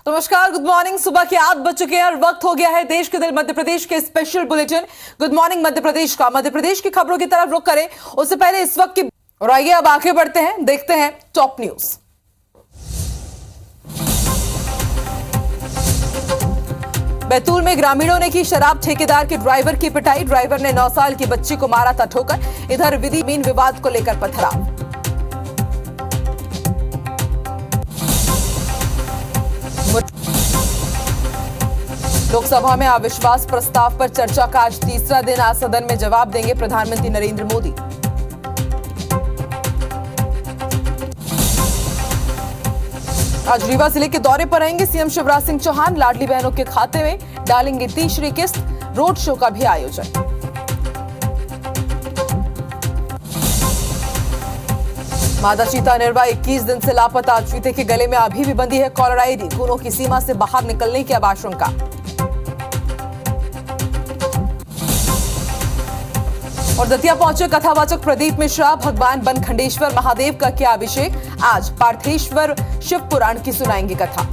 नमस्कार, good morning. सुबह के 8 बज चुके हैं और वक्त हो गया है देश के दिल मध्य प्रदेश के special bulletin good morning Madhya Pradesh का। मध्य प्रदेश की खबरों की तरफ रुख करें उससे पहले इस वक्त की, और आइए अब आगे बढ़ते हैं, देखते हैं टॉप न्यूज। बैतूल में ग्रामीणों ने की शराब ठेकेदार के ड्राइवर की पिटाई। ड्राइवर ने 9 साल की बच्ची को मारा था ठोकर। इधर विधि जमीन विवाद को लेकर पथराव। लोकसभा में अविश्वास प्रस्ताव पर चर्चा का आज तीसरा दिन। आज सदन में जवाब देंगे प्रधानमंत्री नरेंद्र मोदी। आज रीवा जिले के दौरे पर रहेंगे सीएम शिवराज सिंह चौहान। लाडली बहनों के खाते में डालेंगे तीसरी किस्त। रोड शो का भी आयोजन। मादा चीता निर्वा 21 दिन से लापता। चीते के गले में अभी भी बंधी है कॉलर आईडी। खूनों की सीमा से बाहर निकलने की अब आशंका। और दतिया पहुंचे कथावाचक प्रदीप मिश्रा। भगवान बनखंडेश्वर महादेव का किया अभिषेक। आज पार्थेश्वर शिव पुराण की सुनाएंगे कथा।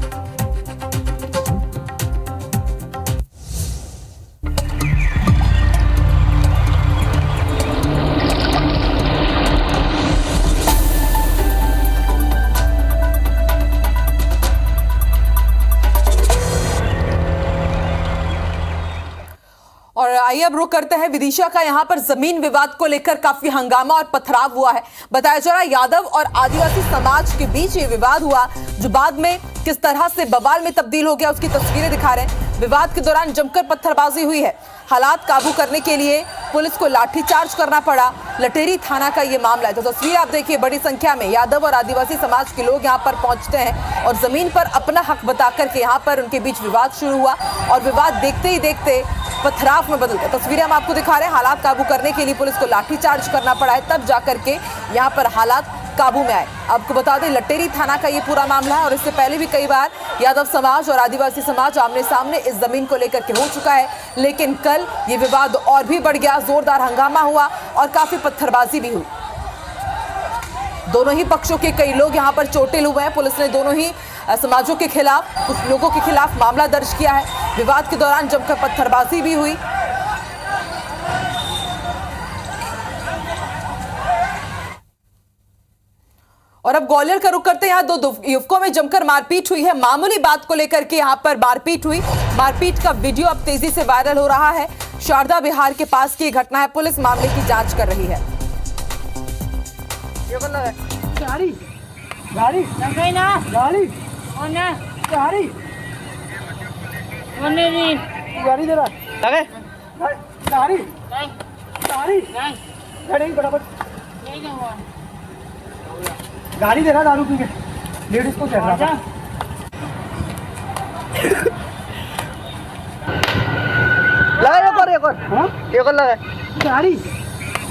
और आइए अब रुक करते हैं विदिशा का। यहां पर जमीन विवाद को लेकर काफी हंगामा और पथराव हुआ है। बताया जा रहा है यादव और आदिवासी समाज के बीच ये विवाद हुआ, जो बाद में किस तरह से बवाल में तब्दील हो गया उसकी तस्वीरें दिखा रहे हैं। विवाद के दौरान जमकर पत्थरबाजी हुई है। हालात काबू करने के लिए पुलिस को लाठीचार्ज करना पड़ा। लटेरी थाना का ये मामला है। तो तस्वीर आप देखिए, बड़ी संख्या में यादव और आदिवासी समाज के लोग यहाँ पर पहुंचते हैं और जमीन पर अपना हक बताकर के यहाँ पर उनके बीच विवाद शुरू हुआ और विवाद देखते ही देखते पथराव में बदल गया। तस्वीरें हम आपको दिखा रहे हैं। हालात काबू करने के लिए पुलिस को लाठीचार्ज करना पड़ा है, तब जाकर के यहाँ पर हालात काबू में आए। आपको बता दें, लटेरी थाना का ये पूरा मामला है और इससे पहले भी कई बार यादव समाज और आदिवासी समाज आमने सामने इस जमीन को लेकर के हो चुका है। लेकिन कल ये विवाद और भी बढ़ गया, जोरदार हंगामा हुआ और काफी पत्थरबाजी भी हुई। दोनों ही पक्षों के कई लोग यहाँ पर चोटिल हुए हैं। पुलिस ने दोनों ही समाजों के खिलाफ, कुछ लोगों के खिलाफ मामला दर्ज किया है। विवाद के दौरान जमकर पत्थरबाजी भी हुई। और अब ग्वालियर का रुख करते हैं। यहाँ दो युवकों में जमकर मारपीट हुई है। मामूली बात को लेकर के यहाँ पर मारपीट हुई। मारपीट का वीडियो अब तेजी से वायरल हो रहा है। शारदा बिहार के पास की घटना है। पुलिस मामले की जांच कर रही है। गाड़ी गाड़ी ना गाड़ी गाड़ी गाड़ी दे रहा लगे गाड़ी गाड़ी गाड़ी बराबर गाड़ी दे रहा दारू पी के लेडीज को चल रहा था। लगा एक और लगा गाड़ी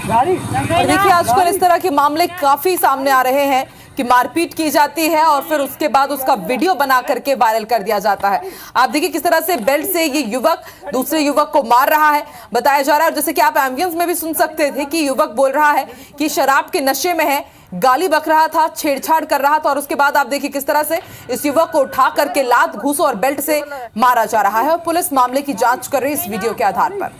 गाड़ी। और देखिए, आजकल इस तरह के मामले काफी सामने आ रहे हैं कि मारपीट की जाती है और फिर उसके बाद उसका वीडियो बना करके वायरल कर दिया जाता है। आप देखिए किस तरह से बेल्ट से ये युवक दूसरे युवक को मार रहा है। बताया जा रहा है, जैसे कि आप एम्बियंस में भी सुन सकते थे कि युवक बोल रहा है कि शराब के नशे में है, गाली बक रहा था, छेड़छाड़ कर रहा था। और उसके बाद आप देखिए किस तरह से इस युवक को उठा करके लात, घूंसों और बेल्ट से मारा जा रहा है। और पुलिस मामले की जांच कर रही है इस वीडियो के आधार पर।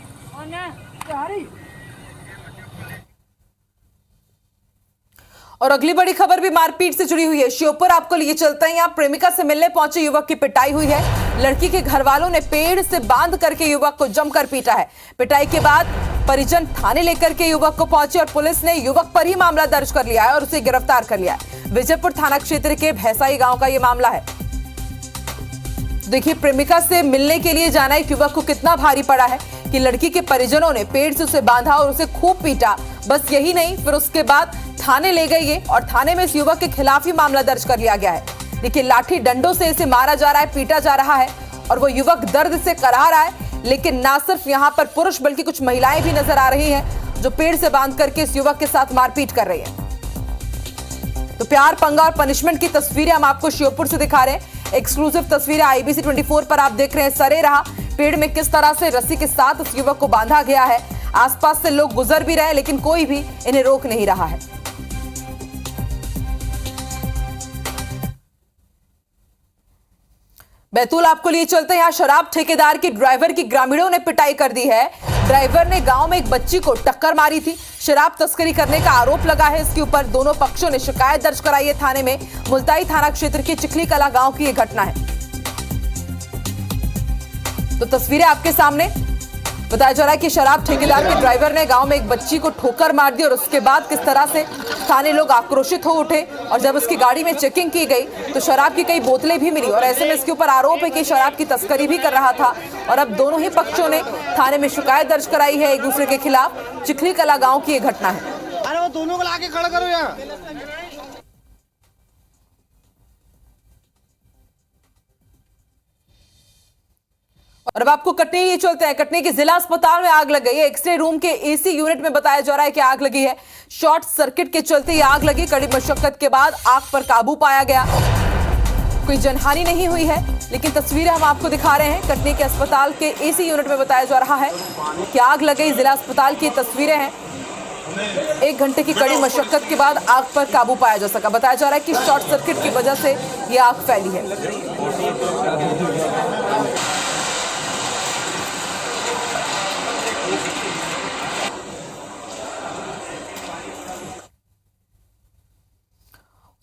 और अगली बड़ी खबर भी मारपीट से जुड़ी हुई है। श्योपुर आपको लिए चलते हैं। यहाँ प्रेमिका से मिलने पहुंचे युवक की पिटाई हुई है। लड़की के घर वालों ने पेड़ से बांध करके युवक को जमकर पीटा है। पिटाई के बाद परिजन थाने लेकर के युवक को पहुंचे और पुलिस ने युवक पर ही मामला दर्ज कर लिया है और उसे गिरफ्तार कर लिया है। विजयपुर थाना क्षेत्र के भैसाई गांव का यह मामला है। देखिए, प्रेमिका से मिलने के लिए जाना एक युवक को कितना भारी पड़ा है कि लड़की के परिजनों ने पेड़ से उसे बांधा और उसे खूब पीटा। बस यही नहीं, फिर उसके बाद थाने ले गए और थाने में इस युवक के खिलाफ ही मामला दर्ज कर लिया गया है। देखिए, लाठी डंडों से इसे मारा जा रहा है, पीटा जा रहा है और वो युवक दर्द से कराह रहा है। लेकिन ना सिर्फ यहाँ पर पुरुष बल्कि कुछ महिलाएं भी नजर आ रही हैं जो पेड़ से बांध करके इस युवक के साथ मारपीट कर रही हैं। तो प्यार, पंगा और पनिशमेंट की तस्वीरें हम आपको श्योपुर से दिखा रहे हैं। एक्सक्लूसिव तस्वीरें IBC 24 पर आप देख रहे हैं। सरेराह पेड़ में किस तरह से रस्सी के साथ उस युवक को बांधा गया है। आसपास से लोग गुजर भी रहे हैं लेकिन कोई भी इन्हें रोक नहीं रहा है। बैतूल आपको लिए चलते हैं। यहाँ शराब ठेकेदार की ड्राइवर की ग्रामीणों ने पिटाई कर दी है। ड्राइवर ने गांव में एक बच्ची को टक्कर मारी थी। शराब तस्करी करने का आरोप लगा है इसके ऊपर। दोनों पक्षों ने शिकायत दर्ज कराई है थाने में। मुल्ताई थाना क्षेत्र के चिखली कला गांव की यह घटना है। तो तस्वीरें आपके सामने। बताया जा रहा है कि शराब ठेकेदार के ड्राइवर ने गांव में एक बच्ची को ठोकर मार दी और उसके बाद किस तरह से स्थानीय लोग आक्रोशित हो उठे और जब उसकी गाड़ी में चेकिंग की गई तो शराब की कई बोतलें भी मिली और ऐसे में इसके ऊपर आरोप है कि शराब की तस्करी भी कर रहा था। और अब दोनों ही पक्षों ने थाने में शिकायत दर्ज कराई है एक दूसरे के खिलाफ। चिखली कला गांव की यह घटना है। अरे वो दोनों को लाके खड़ा करो यार। और अब आपको कटनी लिए चलते हैं। कटनी के जिला अस्पताल में आग लग गई है। एक्सरे रूम के एसी यूनिट में बताया जा रहा है कि आग लगी है। शॉर्ट सर्किट के चलते ये आग लगी। कड़ी मशक्कत के बाद आग पर काबू पाया गया। कोई जनहानि नहीं हुई है, लेकिन तस्वीरें हम आपको दिखा रहे हैं। कटनी के अस्पताल के एसी यूनिट में बताया जा रहा है कि आग लग गई। जिला अस्पताल की तस्वीरें हैं। 1 घंटे की कड़ी मशक्कत के बाद आग पर काबू पाया जा सका। बताया जा रहा है कि शॉर्ट सर्किट की वजह से यह आग फैली है।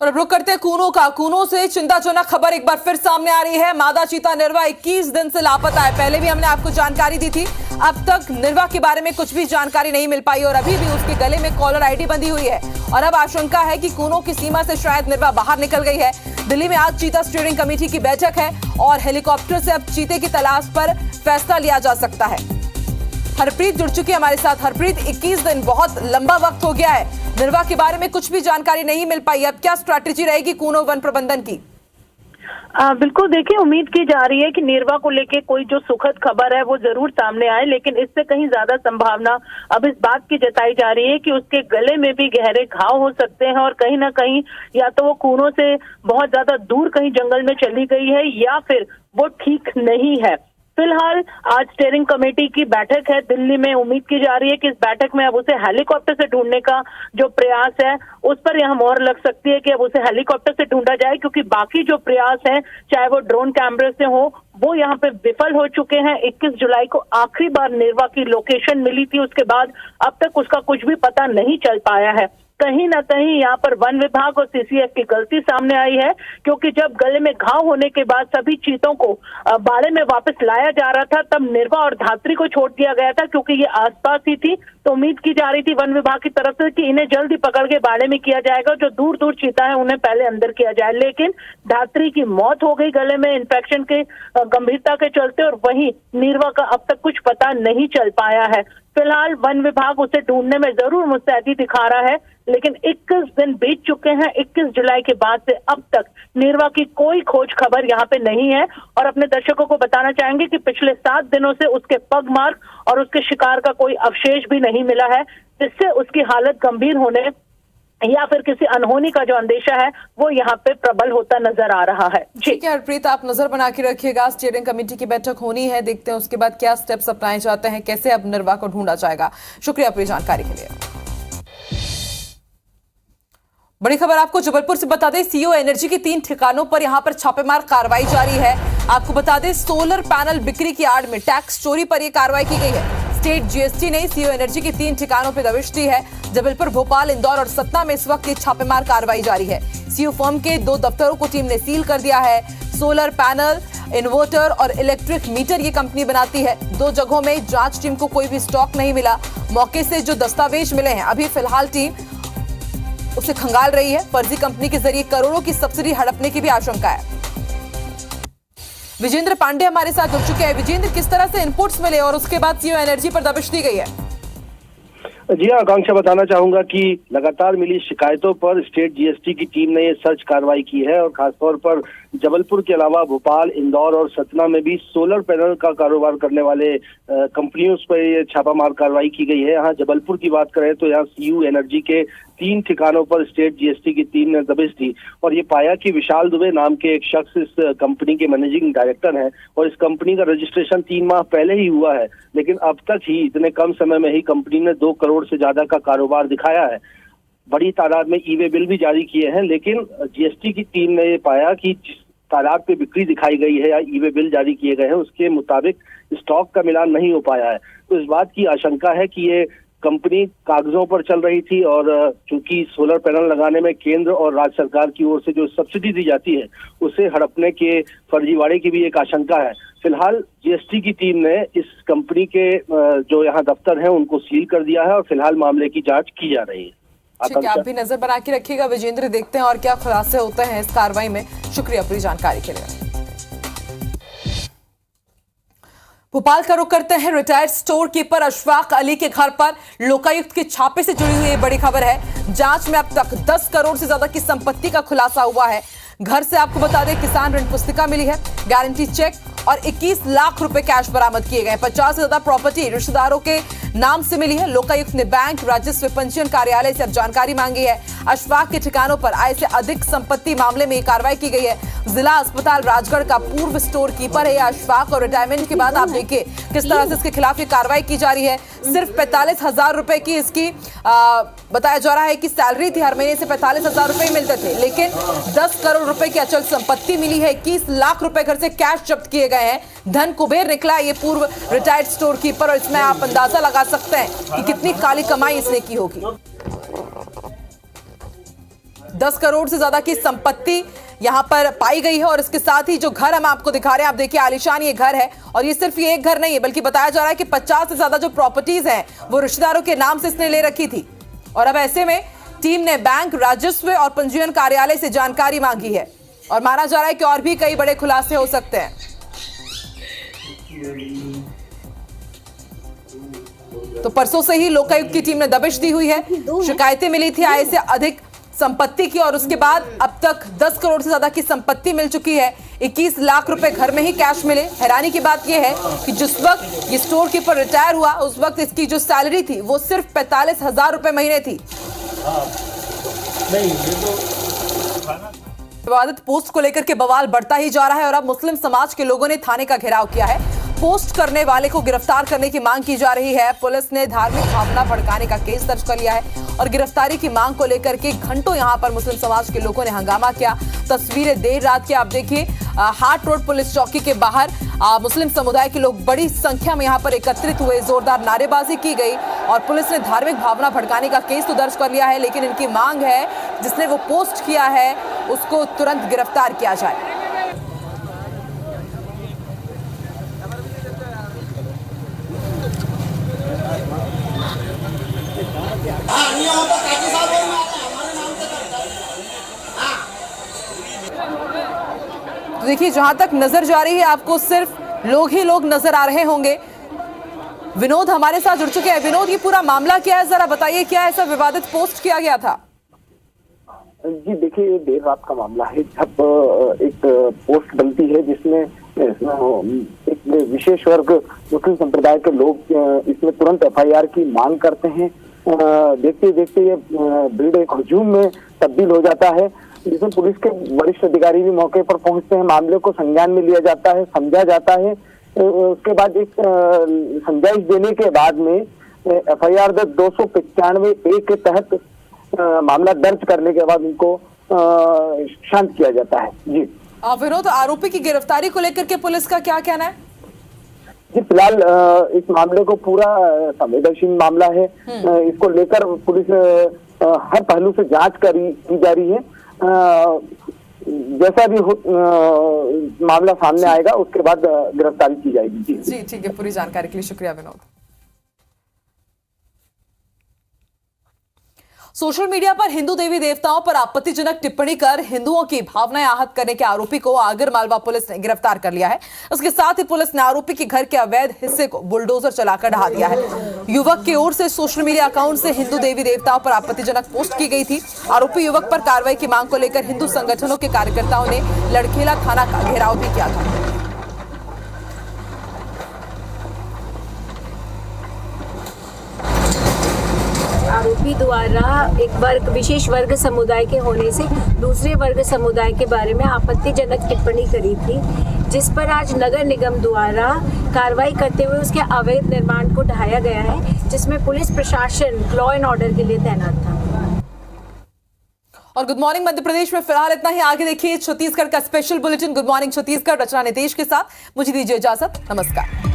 और अब रुक करते हैं कूनों का। कूनों से चिंताजनक खबर एक बार फिर सामने आ रही है। मादा चीता निर्वा 21 दिन से लापता है। पहले भी हमने आपको जानकारी दी थी। अब तक निर्वा के बारे में कुछ भी जानकारी नहीं मिल पाई और अभी भी उसके गले में कॉलर आईडी बंधी हुई है। और अब आशंका है कि कूनों की सीमा से शायद निर्वा बाहर निकल गई है। दिल्ली में आज चीता स्टीयरिंग कमेटी की बैठक है और हेलीकॉप्टर से अब चीते की तलाश पर फैसला लिया जा सकता है। हरप्रीत जुड़ चुकी है हमारे साथ। हरप्रीत, 21 दिन बहुत लंबा वक्त हो गया है। निर्वा के बारे में कुछ भी जानकारी नहीं मिल पाई। अब क्या स्ट्रैटेजी रहेगी कूनो वन प्रबंधन की? बिल्कुल, देखिए, उम्मीद की जा रही है कि निर्वा को लेके कोई जो सुखद खबर है वो जरूर सामने आए, लेकिन इससे कहीं ज्यादा संभावना अब इस बात की जताई जा रही है कि उसके गले में भी गहरे घाव हो सकते हैं और कहीं ना कहीं या तो वो कूनों से बहुत ज्यादा दूर कहीं जंगल में चली गई है या फिर वो ठीक नहीं है। फिलहाल आज स्टीयरिंग कमेटी की बैठक है दिल्ली में। उम्मीद की जा रही है कि इस बैठक में अब उसे हेलीकॉप्टर से ढूंढने का जो प्रयास है उस पर यह मोहर लग सकती है कि अब उसे हेलीकॉप्टर से ढूंढा जाए, क्योंकि बाकी जो प्रयास है चाहे वो ड्रोन कैमरे से हो वो यहाँ पे विफल हो चुके हैं। 21 जुलाई को आखिरी बार निर्वा की लोकेशन मिली थी, उसके बाद अब तक उसका कुछ भी पता नहीं चल पाया है। कहीं ना कहीं यहाँ पर वन विभाग और सीसीएफ की गलती सामने आई है, क्योंकि जब गले में घाव होने के बाद सभी चीतों को बाड़े में वापस लाया जा रहा था तब निर्वा और धात्री को छोड़ दिया गया था, क्योंकि ये आसपास ही थी। तो उम्मीद की जा रही थी वन विभाग की तरफ से कि इन्हें जल्दी पकड़ के बाड़े में किया जाएगा, जो दूर दूर चीता है उन्हें पहले अंदर किया जाए। लेकिन धात्री की मौत हो गई गले में इन्फेक्शन के गंभीरता के चलते, और वहीं निर्वा का अब तक कुछ पता नहीं चल पाया है। फिलहाल वन विभाग उसे ढूंढने में जरूर मुस्तैदी दिखा रहा है, लेकिन 21 दिन बीत चुके हैं। 21 जुलाई के बाद से अब तक निर्वा की कोई खोज खबर यहाँ पे नहीं है। और अपने दर्शकों को बताना चाहेंगे कि पिछले 7 दिनों से उसके पग मार्क और उसके शिकार का कोई अवशेष भी नहीं मिला है, जिससे उसकी हालत गंभीर होने या फिर किसी अनहोनी का जो अंदेशा है वो यहाँ पे प्रबल होता नजर आ रहा है। ठीक है हरप्रीत, आप नजर बना के रखिएगा। स्टीयरिंग कमेटी की बैठक होनी है, देखते हैं उसके बाद क्या स्टेप्स अपनाए जाते हैं, कैसे अब निर्वा को ढूंढा जाएगा। शुक्रिया पूरी जानकारी के लिए। बड़ी खबर आपको जबलपुर से बता दें, सीओ एनर्जी के 3 ठिकानों पर यहां पर छापेमार कार्रवाई जारी है। आपको बता दें, सोलर पैनल बिक्री की आड़ में टैक्स चोरी पर यह कार्रवाई की गई है। स्टेट जीएसटी ने सीओ एनर्जी की 3 ठिकानों पर दबिश दी है। जबलपुर, भोपाल, इंदौर और सतना में इस वक्त ये छापेमार कार्रवाई जारी है। सीओ फर्म के 2 दफ्तरों को टीम ने सील कर दिया है। सोलर पैनल, इन्वर्टर और इलेक्ट्रिक मीटर ये कंपनी बनाती है। 2 जगहों में जांच टीम को कोई भी स्टॉक नहीं मिला। मौके से जो दस्तावेज मिले हैं, अभी फिलहाल टीम उसे खंगाल रही है। फर्जी कंपनी के जरिए करोड़ों की सब्सिडी हड़पने की भी आशंका है। विजेंद्र पांडे हमारे साथ जुड़ चुके हैं। विजेंद्र, किस तरह से इनपुट्स मिले और उसके बाद सीओ एनर्जी पर दबिश दी गई है? जी हाँ, आकांक्षा, बताना चाहूंगा कि लगातार मिली शिकायतों पर स्टेट जीएसटी की टीम ने ये सर्च कार्रवाई की है और खासतौर पर जबलपुर के अलावा भोपाल, इंदौर और सतना में भी सोलर पैनल का कारोबार करने वाले कंपनियों पर ये छापामार कार्रवाई की गई है। यहाँ जबलपुर की बात करें तो यहाँ सीयू एनर्जी के 3 ठिकानों पर स्टेट जीएसटी की टीम ने दबिश दी और ये पाया कि विशाल दुबे नाम के एक शख्स इस कंपनी के मैनेजिंग डायरेक्टर हैं और इस कंपनी का रजिस्ट्रेशन 3 माह पहले ही हुआ है, लेकिन अब तक ही इतने कम समय में ही कंपनी ने 2 करोड़ से ज्यादा का कारोबार दिखाया है। बड़ी तादाद में ई वे बिल भी जारी किए हैं, लेकिन जीएसटी की टीम ने ये पाया कि तादाद पे बिक्री दिखाई गई है या ई-वे बिल जारी किए गए हैं उसके मुताबिक स्टॉक का मिलान नहीं हो पाया है। तो इस बात की आशंका है कि ये कंपनी कागजों पर चल रही थी और चूंकि सोलर पैनल लगाने में केंद्र और राज्य सरकार की ओर से जो सब्सिडी दी जाती है उसे हड़पने के फर्जीवाड़े की भी एक आशंका है। फिलहाल जीएसटी की टीम ने इस कंपनी के जो यहाँ दफ्तर हैं उनको सील कर दिया है और फिलहाल मामले की जांच की जा रही है। ठीक है, आप भी नजर बना के रखिएगा विजेंद्र, देखते हैं और क्या खुलासे होते हैं इस कार्रवाई में। शुक्रिया पूरी जानकारी के लिए। भोपाल का रुख करते हैं। Retired store keeper Ashfaq Ali के घर पर लोकायुक्त के छापे से जुड़ी हुई बड़ी खबर है। जांच में अब तक 10 करोड़ से ज्यादा की संपत्ति का खुलासा हुआ है। घर से आपको बता दें किसान ऋण पुस्तिका मिली है, गारंटी चेक और 21 लाख रुपए कैश बरामद किए गए। 50 से ज्यादा प्रॉपर्टी रिश्तेदारों के नाम से मिली है। लोकायुक्त ने बैंक, राजस्व, पंजीयन कार्यालय से अब जानकारी मांगी है। अशफाक के ठिकानों पर आय से अधिक संपत्ति मामले में कार्रवाई की गई है। जिला अस्पताल राजगढ़ का पूर्व स्टोर कीपर है अशफाक और रिटायरमेंट के बाद आप देखिए किस तरह से इसके खिलाफ ये कार्रवाई की जा रही है। सिर्फ 45,000 रुपए की इसकी बताया जा रहा है कि सैलरी थी, हर महीने से 45,000 रुपए मिलते थे, लेकिन 10 करोड़ रुपए की अचल संपत्ति मिली है। 21 लाख रुपए घर से कैश जब्त किए गए हैं। धन कुबेर निकला ये पूर्व रिटायर्ड स्टोर कीपर और इसमें आप अंदाजा लगा सकते हैं कि कितनी काली कमाई इसने की होगी। 10 करोड़ से ज्यादा की संपत्ति यहां पर पाई गई है और इसके साथ ही जो घर हम आपको दिखा रहे हैं, आप देखिए आलीशान ये घर है और ये सिर्फ ये एक घर नहीं है बल्कि बताया जा रहा है कि 50 से ज्यादा जो प्रॉपर्टीज हैं वो रिश्तेदारों के नाम से इसने ले रखी थी। और अब ऐसे में टीम ने बैंक, राजस्व और पंजीयन कार्यालय से जानकारी मांगी है और माना जा रहा है कि और भी कई बड़े खुलासे हो सकते हैं। तो परसों से ही लोकायुक्त की टीम ने दबिश दी हुई है। शिकायतें मिली थी आय से अधिक संपत्ति की और उसके बाद अब तक 10 करोड़ से ज्यादा की संपत्ति मिल चुकी है। 21 लाख रुपए घर में ही कैश मिले। हैरानी की बात यह है कि जिस वक्त ये स्टोर कीपर रिटायर हुआ उस वक्त इसकी जो सैलरी थी वो सिर्फ 45,000 रुपए महीने थी। विवादित पोस्ट को लेकर के बवाल बढ़ता ही जा रहा है और अब मुस्लिम समाज के लोगों ने थाने का घेराव किया है। पोस्ट करने वाले को गिरफ्तार करने की मांग की जा रही है। पुलिस ने धार्मिक भावना भड़काने का केस दर्ज कर लिया है और गिरफ्तारी की मांग को लेकर के घंटों यहां पर मुस्लिम समाज के लोगों ने हंगामा किया। तस्वीरें देर रात की आप देखिए, हाट रोड पुलिस चौकी के बाहर मुस्लिम समुदाय के लोग बड़ी संख्या में यहां पर एकत्रित हुए, जोरदार नारेबाजी की गई और पुलिस ने धार्मिक भावना भड़काने का केस तो दर्ज कर लिया है, लेकिन इनकी मांग है जिसने वो पोस्ट किया है उसको तुरंत गिरफ्तार किया जाए। तो देखिए जहां तक नजर जा रही है आपको सिर्फ लोग ही लोग नजर आ रहे होंगे। विनोद हमारे साथ जुड़ चुके हैं। विनोद, ये पूरा मामला क्या है, जरा बताइए, क्या ऐसा विवादित पोस्ट किया गया था? जी देखिए, देर रात का मामला है जब एक पोस्ट बनती है जिसमें एक विशेष वर्ग मुस्लिम संप्रदाय के लोग इसमें तुरंत एफआईआर की मांग करते हैं। देखते देखते ये भीड़ एक हुजूम में तब्दील हो जाता है जिसमें पुलिस के वरिष्ठ अधिकारी भी मौके पर पहुंचते हैं। मामले को संज्ञान में लिया जाता है, समझा जाता है। उसके बाद एक समझाइश देने के बाद में एफआईआर 295A के तहत मामला दर्ज करने के बाद उनको शांत किया जाता है। जी विनोद, आरोपी की गिरफ्तारी को लेकर के पुलिस का क्या कहना है? जी फिलहाल इस मामले को पूरा संवेदनशील मामला है। इसको लेकर पुलिस हर पहलू से जांच की जा रही है। जैसा भी मामला सामने आएगा उसके बाद गिरफ्तारी की जाएगी। जी ठीक है, पूरी जानकारी के लिए शुक्रिया विनोद। सोशल मीडिया पर हिंदू देवी देवताओं पर आपत्तिजनक टिप्पणी कर हिंदुओं की भावनाएं आहत करने के आरोपी को आगर मालवा पुलिस ने गिरफ्तार कर लिया है। इसके साथ ही पुलिस ने आरोपी के घर के अवैध हिस्से को बुलडोजर चलाकर ढहा दिया है। युवक की ओर से सोशल मीडिया अकाउंट से हिंदू देवी देवताओं पर आपत्तिजनक पोस्ट की गई थी। आरोपी युवक पर कार्रवाई की मांग को लेकर हिंदू संगठनों के कार्यकर्ताओं ने लड़खेला थाना का घेराव भी किया था। आरोपी द्वारा एक वर्ग, विशेष वर्ग समुदाय के होने से दूसरे वर्ग समुदाय के बारे में आपत्तिजनक टिप्पणी करी थी, जिस पर आज नगर निगम द्वारा कार्रवाई करते हुए उसके अवैध निर्माण को ढहाया गया है, जिसमें पुलिस प्रशासन लॉ एंड ऑर्डर के लिए तैनात था। और गुड मॉर्निंग मध्य प्रदेश में फिलहाल इतना ही। आगे देखिए छत्तीसगढ़ का special bulletin good morning Chhattisgarh, Rachna Nitesh के साथ। मुझे दीजिए इजाजत, नमस्कार।